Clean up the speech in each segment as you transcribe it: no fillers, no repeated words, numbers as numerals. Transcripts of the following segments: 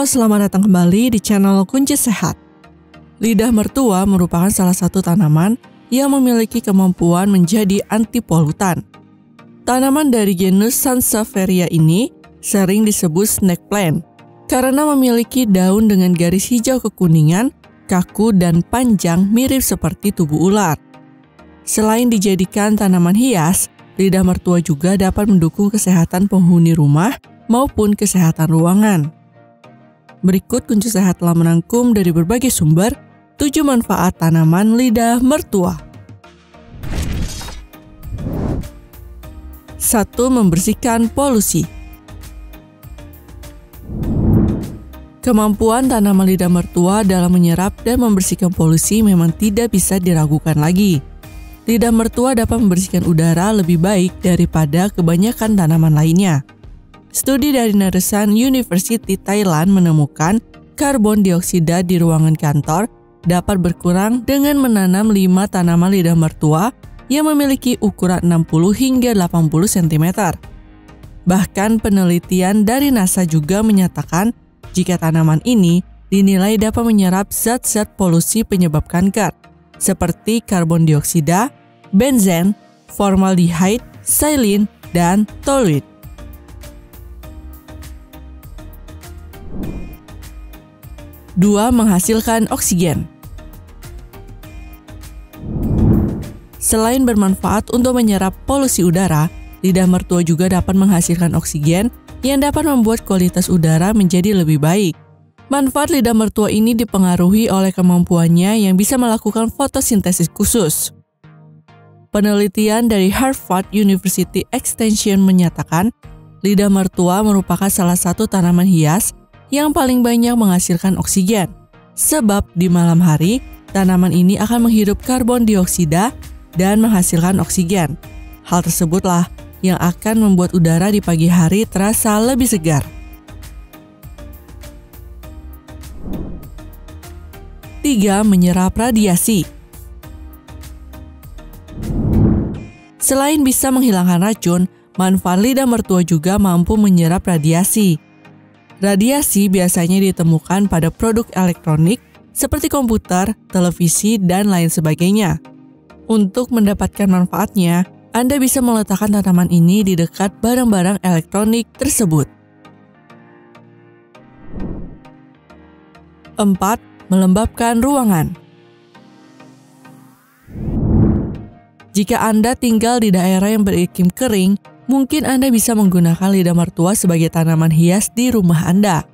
Halo, selamat datang kembali di channel Kunci Sehat. Lidah mertua merupakan salah satu tanaman yang memiliki kemampuan menjadi anti polutan. Tanaman dari genus Sansevieria ini sering disebut snake plant karena memiliki daun dengan garis hijau kekuningan, kaku dan panjang mirip seperti tubuh ular. Selain dijadikan tanaman hias, lidah mertua juga dapat mendukung kesehatan penghuni rumah maupun kesehatan ruangan. Berikut Kunci Sehat telah merangkum dari berbagai sumber 7 manfaat tanaman lidah mertua. 1. Membersihkan polusi. Kemampuan tanaman lidah mertua dalam menyerap dan membersihkan polusi memang tidak bisa diragukan lagi. Lidah mertua dapat membersihkan udara lebih baik daripada kebanyakan tanaman lainnya. Studi dari Naresuan University Thailand menemukan karbon dioksida di ruangan kantor dapat berkurang dengan menanam 5 tanaman lidah mertua yang memiliki ukuran 60 hingga 80 cm. Bahkan penelitian dari NASA juga menyatakan jika tanaman ini dinilai dapat menyerap zat-zat polusi penyebab kanker, seperti karbon dioksida, benzen, formaldehyde, xylene, dan toluene. 2. Menghasilkan oksigen. Selain bermanfaat untuk menyerap polusi udara, lidah mertua juga dapat menghasilkan oksigen yang dapat membuat kualitas udara menjadi lebih baik. Manfaat lidah mertua ini dipengaruhi oleh kemampuannya yang bisa melakukan fotosintesis khusus. Penelitian dari Harvard University Extension menyatakan, lidah mertua merupakan salah satu tanaman hias yang paling banyak menghasilkan oksigen. Sebab di malam hari, tanaman ini akan menghirup karbon dioksida dan menghasilkan oksigen. Hal tersebutlah yang akan membuat udara di pagi hari terasa lebih segar. 3. Menyerap radiasi. Selain bisa menghilangkan racun, manfaat lidah mertua juga mampu menyerap radiasi. Radiasi biasanya ditemukan pada produk elektronik seperti komputer, televisi, dan lain sebagainya. Untuk mendapatkan manfaatnya, Anda bisa meletakkan tanaman ini di dekat barang-barang elektronik tersebut. 4. Melembabkan ruangan. Jika Anda tinggal di daerah yang beriklim kering, mungkin Anda bisa menggunakan lidah mertua sebagai tanaman hias di rumah Anda.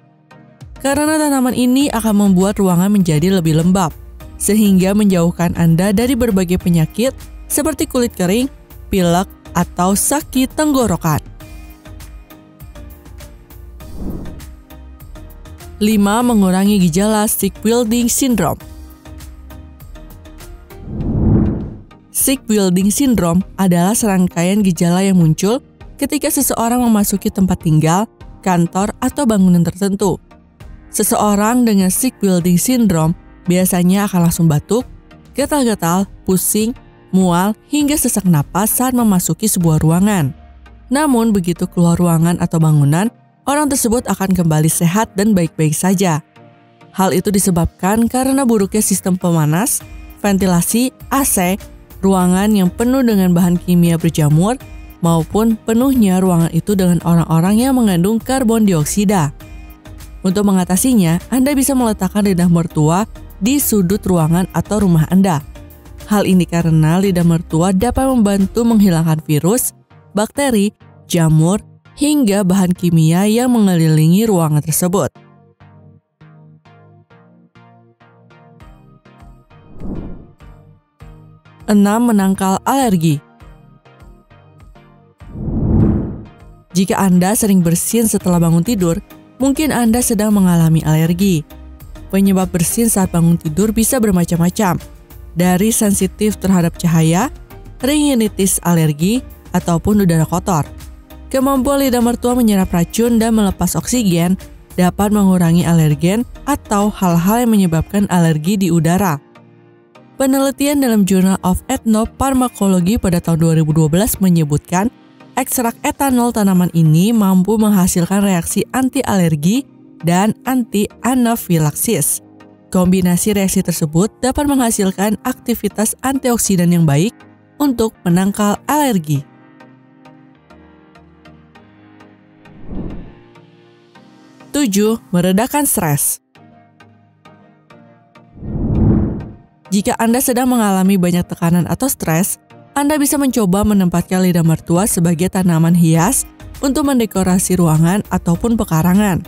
Karena tanaman ini akan membuat ruangan menjadi lebih lembab, sehingga menjauhkan Anda dari berbagai penyakit seperti kulit kering, pilek, atau sakit tenggorokan. 5. Mengurangi gejala sick building syndrome. Sick building syndrome adalah serangkaian gejala yang muncul ketika seseorang memasuki tempat tinggal, kantor, atau bangunan tertentu. Seseorang dengan sick building syndrome biasanya akan langsung batuk, gatal-gatal, pusing, mual, hingga sesak napas saat memasuki sebuah ruangan. Namun begitu keluar ruangan atau bangunan, orang tersebut akan kembali sehat dan baik-baik saja. Hal itu disebabkan karena buruknya sistem pemanas, ventilasi, AC, ruangan yang penuh dengan bahan kimia berjamur, maupun penuhnya ruangan itu dengan orang-orang yang mengandung karbon dioksida. Untuk mengatasinya, Anda bisa meletakkan lidah mertua di sudut ruangan atau rumah Anda. Hal ini karena lidah mertua dapat membantu menghilangkan virus, bakteri, jamur, hingga bahan kimia yang mengelilingi ruangan tersebut. 6. Menangkal alergi. Jika Anda sering bersin setelah bangun tidur, mungkin Anda sedang mengalami alergi. Penyebab bersin saat bangun tidur bisa bermacam-macam, dari sensitif terhadap cahaya, rinitis alergi, ataupun udara kotor. Kemampuan lidah mertua menyerap racun dan melepas oksigen dapat mengurangi alergen atau hal-hal yang menyebabkan alergi di udara. Penelitian dalam Journal of Ethnopharmacology pada tahun 2012 menyebutkan ekstrak etanol tanaman ini mampu menghasilkan reaksi anti alergi dan anti-anafilaksis. Kombinasi reaksi tersebut dapat menghasilkan aktivitas antioksidan yang baik untuk menangkal alergi. 7. Meredakan stres. Jika Anda sedang mengalami banyak tekanan atau stres, Anda bisa mencoba menempatkan lidah mertua sebagai tanaman hias untuk mendekorasi ruangan ataupun pekarangan.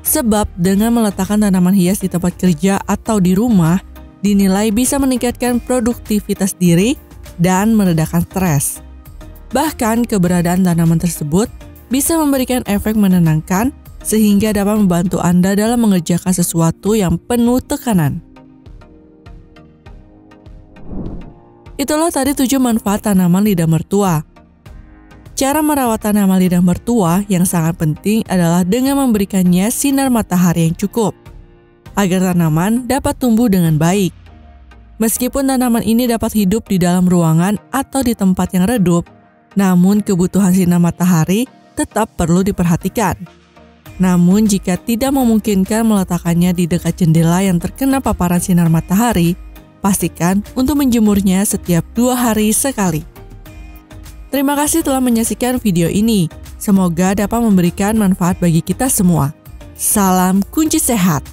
Sebab dengan meletakkan tanaman hias di tempat kerja atau di rumah, dinilai bisa meningkatkan produktivitas diri dan meredakan stres. Bahkan keberadaan tanaman tersebut bisa memberikan efek menenangkan sehingga dapat membantu Anda dalam mengerjakan sesuatu yang penuh tekanan. Itulah tadi 7 manfaat tanaman lidah mertua. Cara merawat tanaman lidah mertua yang sangat penting adalah dengan memberikannya sinar matahari yang cukup, agar tanaman dapat tumbuh dengan baik. Meskipun tanaman ini dapat hidup di dalam ruangan atau di tempat yang redup, namun kebutuhan sinar matahari tetap perlu diperhatikan. Namun jika tidak memungkinkan meletakkannya di dekat jendela yang terkena paparan sinar matahari, pastikan untuk menjemurnya setiap 2 hari sekali. Terima kasih telah menyaksikan video ini. Semoga dapat memberikan manfaat bagi kita semua. Salam kunci sehat.